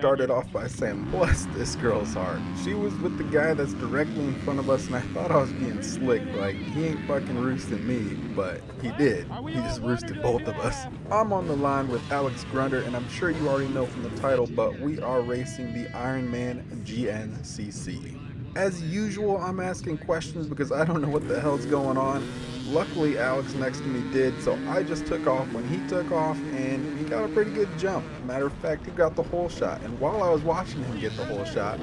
started off by saying, bless this girl's heart. She was with the guy that's directly in front of us, and I thought I was being slick, like, he ain't fucking roosting me, but he did. He just roosted both of us. I'm on the line with Alex Grunder, and I'm sure you already know from the title, but we are racing the Ironman GNCC. As usual, I'm asking questions because I don't know what the hell's going on. Luckily, Alex next to me did, so I just took off when he took off, and he got a pretty good jump. Matter of fact, he got the whole shot, and while I was watching him get the whole shot,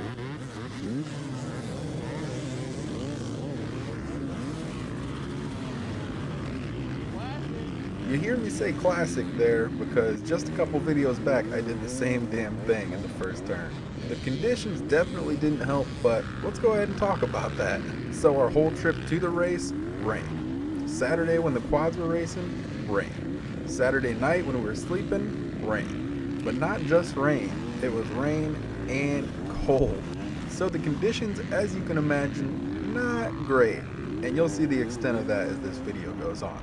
you hear me say classic there because just a couple videos back I did the same damn thing in the first turn. The conditions definitely didn't help, but let's go ahead and talk about that. So our whole trip to the race, rain. Saturday when the quads were racing, rain. Saturday night when we were sleeping, rain. But not just rain, it was rain and cold. So the conditions, as you can imagine, not great. And you'll see the extent of that as this video goes on.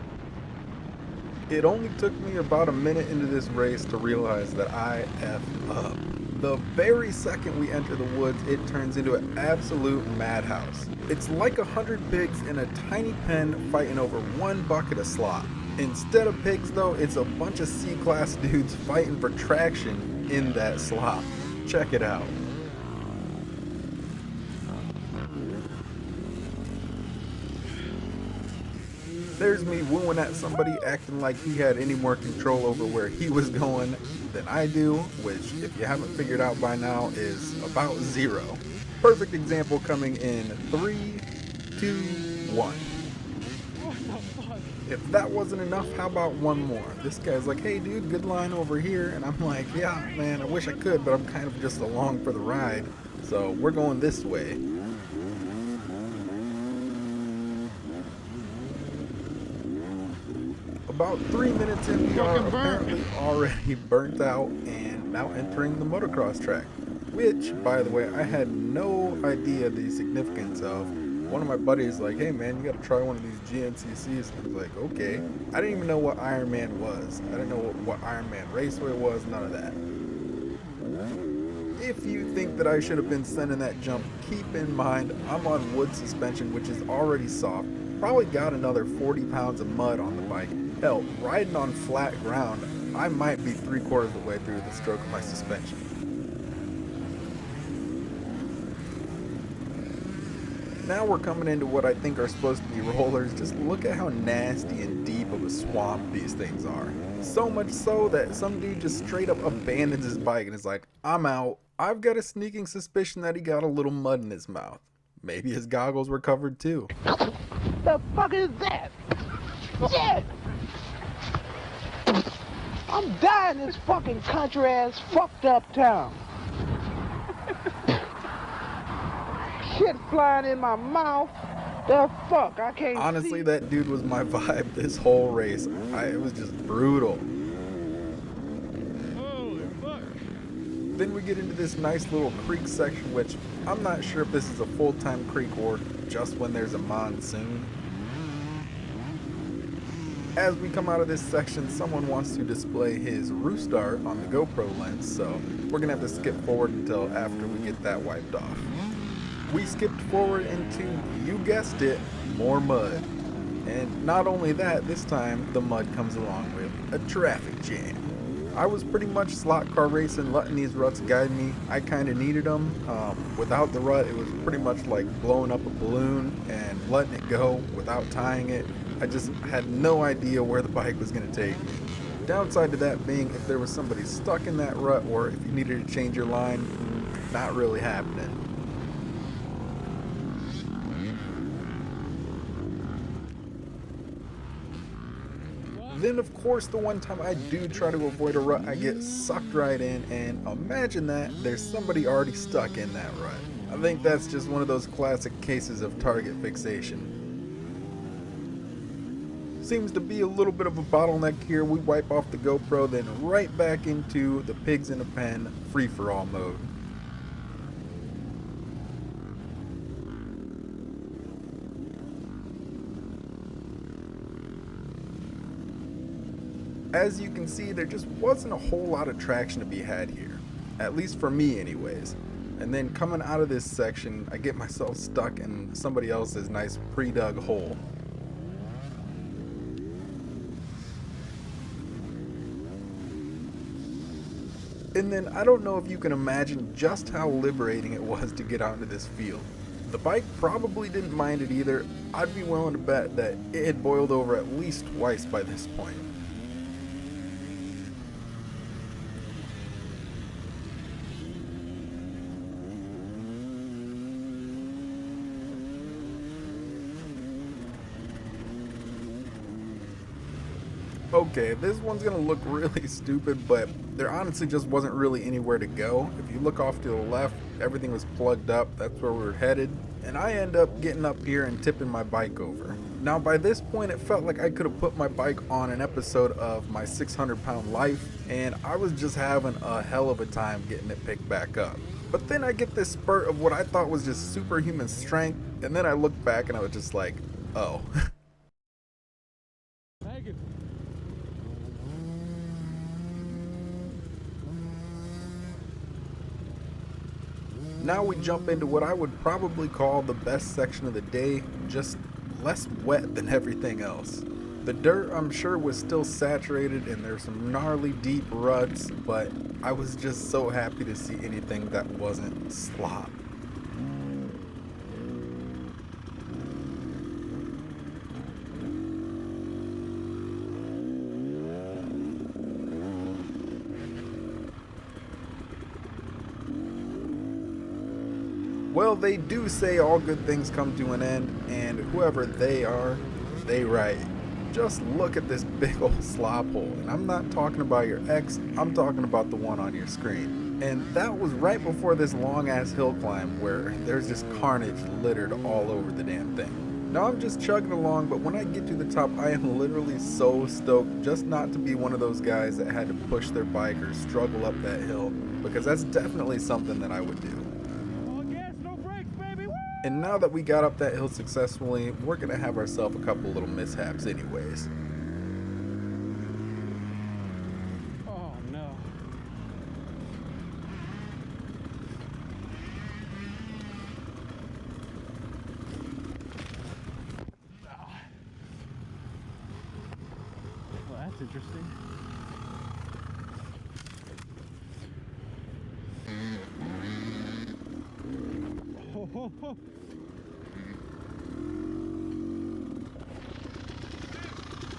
It only took me about a minute into this race to realize that I effed up. The very second we enter the woods, it turns into an absolute madhouse. It's like 100 pigs in a tiny pen fighting over one bucket of slop. Instead of pigs though, it's a bunch of C-class dudes fighting for traction in that slop. Check it out. There's me wooing at somebody acting like he had any more control over where he was going than I do, which if you haven't figured out by now is about 0. Perfect example coming in 3, 2, 1. If that wasn't enough, how about one more? This guy's like, hey dude, good line over here, and I'm like, yeah man, I wish I could, but I'm kind of just along for the ride, so we're going this way. About 3 minutes in, we are apparently already burnt out and now entering the motocross track, which, by the way, I had no idea the significance of. One of my buddies like, hey man, you gotta try one of these GNCCs. I was like, okay. I didn't even know what Ironman was. I didn't know what Ironman Raceway was, none of that. If you think that I should have been sending that jump, keep in mind I'm on wood suspension, which is already soft. Probably got another 40 pounds of mud on the bike. Hell, riding on flat ground, I might be 3/4 of the way through the stroke of my suspension. Now we're coming into what I think are supposed to be rollers. Just look at how nasty and deep of a swamp these things are. So much so that some dude just straight up abandons his bike and is like, I'm out. I've got a sneaking suspicion that he got a little mud in his mouth. Maybe his goggles were covered too. The fuck is that? Shit! I'm dying in this fucking country ass fucked up town. Shit flying in my mouth. The fuck, I can't Honestly, see. that dude was my vibe this whole race. It was just brutal. Holy fuck. Then we get into this nice little creek section, which I'm not sure if this is a full-time creek or just when there's a monsoon. As we come out of this section, someone wants to display his rooster on the GoPro lens, so we're gonna have to skip forward until after we get that wiped off. We skipped forward into, you guessed it, more mud. And not only that, this time the mud comes along with a traffic jam. I was pretty much slot car racing, letting these ruts guide me. I kind of needed them. Without the rut, it was pretty much like blowing up a balloon and letting it go without tying it. I just had no idea where the bike was going to take me. Downside to that being, if there was somebody stuck in that rut or if you needed to change your line, not really happening. Then of course the one time I do try to avoid a rut, I get sucked right in, and imagine that, there's somebody already stuck in that rut. I think that's just one of those classic cases of target fixation. Seems to be a little bit of a bottleneck here. We wipe off the GoPro, then right back into the pigs in a pen free-for-all mode. As you can see, there just wasn't a whole lot of traction to be had here. at least for me anyways. And then coming out of this section, I get myself stuck in somebody else's nice pre-dug hole. And then I don't know if you can imagine just how liberating it was to get onto this field. The bike probably didn't mind it either. I'd be willing to bet that it had boiled over at least twice by this point. Okay, this one's gonna look really stupid, but there honestly just wasn't really anywhere to go. If you look off to the left, everything was plugged up. That's where we were headed. And I end up getting up here and tipping my bike over. Now by this point, it felt like I could have put my bike on an episode of My 600-Pound Life, and I was just having a hell of a time getting it picked back up. But then I get this spurt of what I thought was just superhuman strength, and then I looked back and I was just like, oh. Thank you. Now we jump into what I would probably call the best section of the day, just less wet than everything else. The dirt, I'm sure, was still saturated and there's some gnarly deep ruts, but I was just so happy to see anything that wasn't slop. Well, they do say all good things come to an end, and whoever they are, they right. Just look at this big old slop hole, and I'm not talking about your ex, I'm talking about the one on your screen. And that was right before this long ass hill climb where there's just carnage littered all over the damn thing. Now I'm just chugging along, but when I get to the top, I am literally so stoked just not to be one of those guys that had to push their bike or struggle up that hill, because that's definitely something that I would do. And now that we got up that hill successfully, we're gonna have ourselves a couple little mishaps anyways. Oh no. Well, that's interesting. Oh.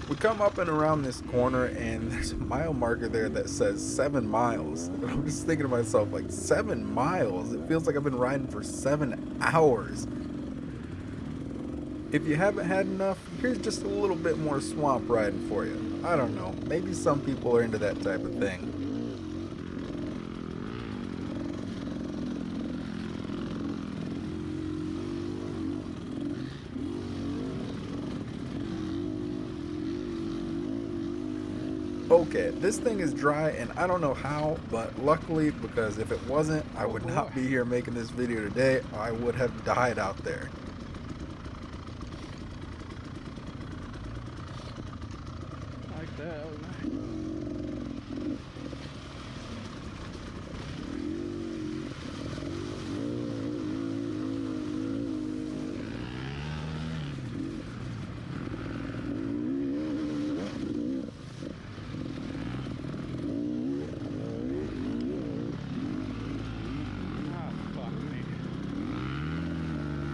We come up and around this corner and there's a mile marker there that says 7 miles. And I'm just thinking to myself, like, 7 miles? It feels like I've been riding for 7 hours. If you haven't had enough, here's just a little bit more swamp riding for you. I don't know, maybe some people are into that type of thing. Okay, this thing is dry and I don't know how, but luckily, because if it wasn't, I would not be here making this video today. I would have died out there. Like that.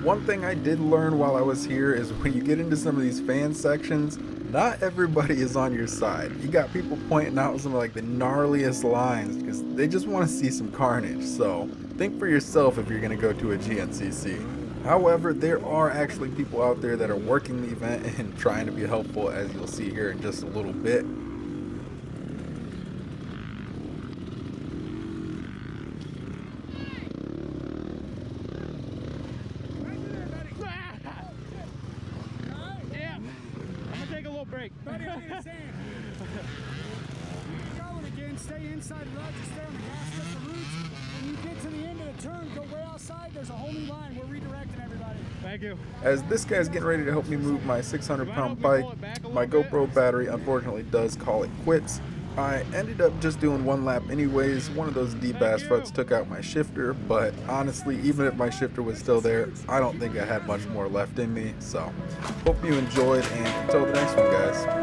One thing I did learn while I was here is when you get into some of these fan sections, not everybody is on your side. You got people pointing out some of like the gnarliest lines because they just want to see some carnage. So think for yourself if you're going to go to a GNCC. However, there are actually people out there that are working the event and trying to be helpful, as you'll see here in just a little bit. Break. Buddy, I'm gonna stand. Going again, stay inside the rut, just stay on the gas, get the roots. When you get to the end of the turn, go way outside, there's a whole new line. We're redirecting everybody. Thank you. As this guy's getting ready to help me move my 600-pound bike, my GoPro battery unfortunately does call it quits. I ended up just doing one lap anyways. One of those deep ass ruts took out my shifter, but honestly, even if my shifter was still there, I don't think I had much more left in me. So, hope you enjoyed, and until the next one, guys.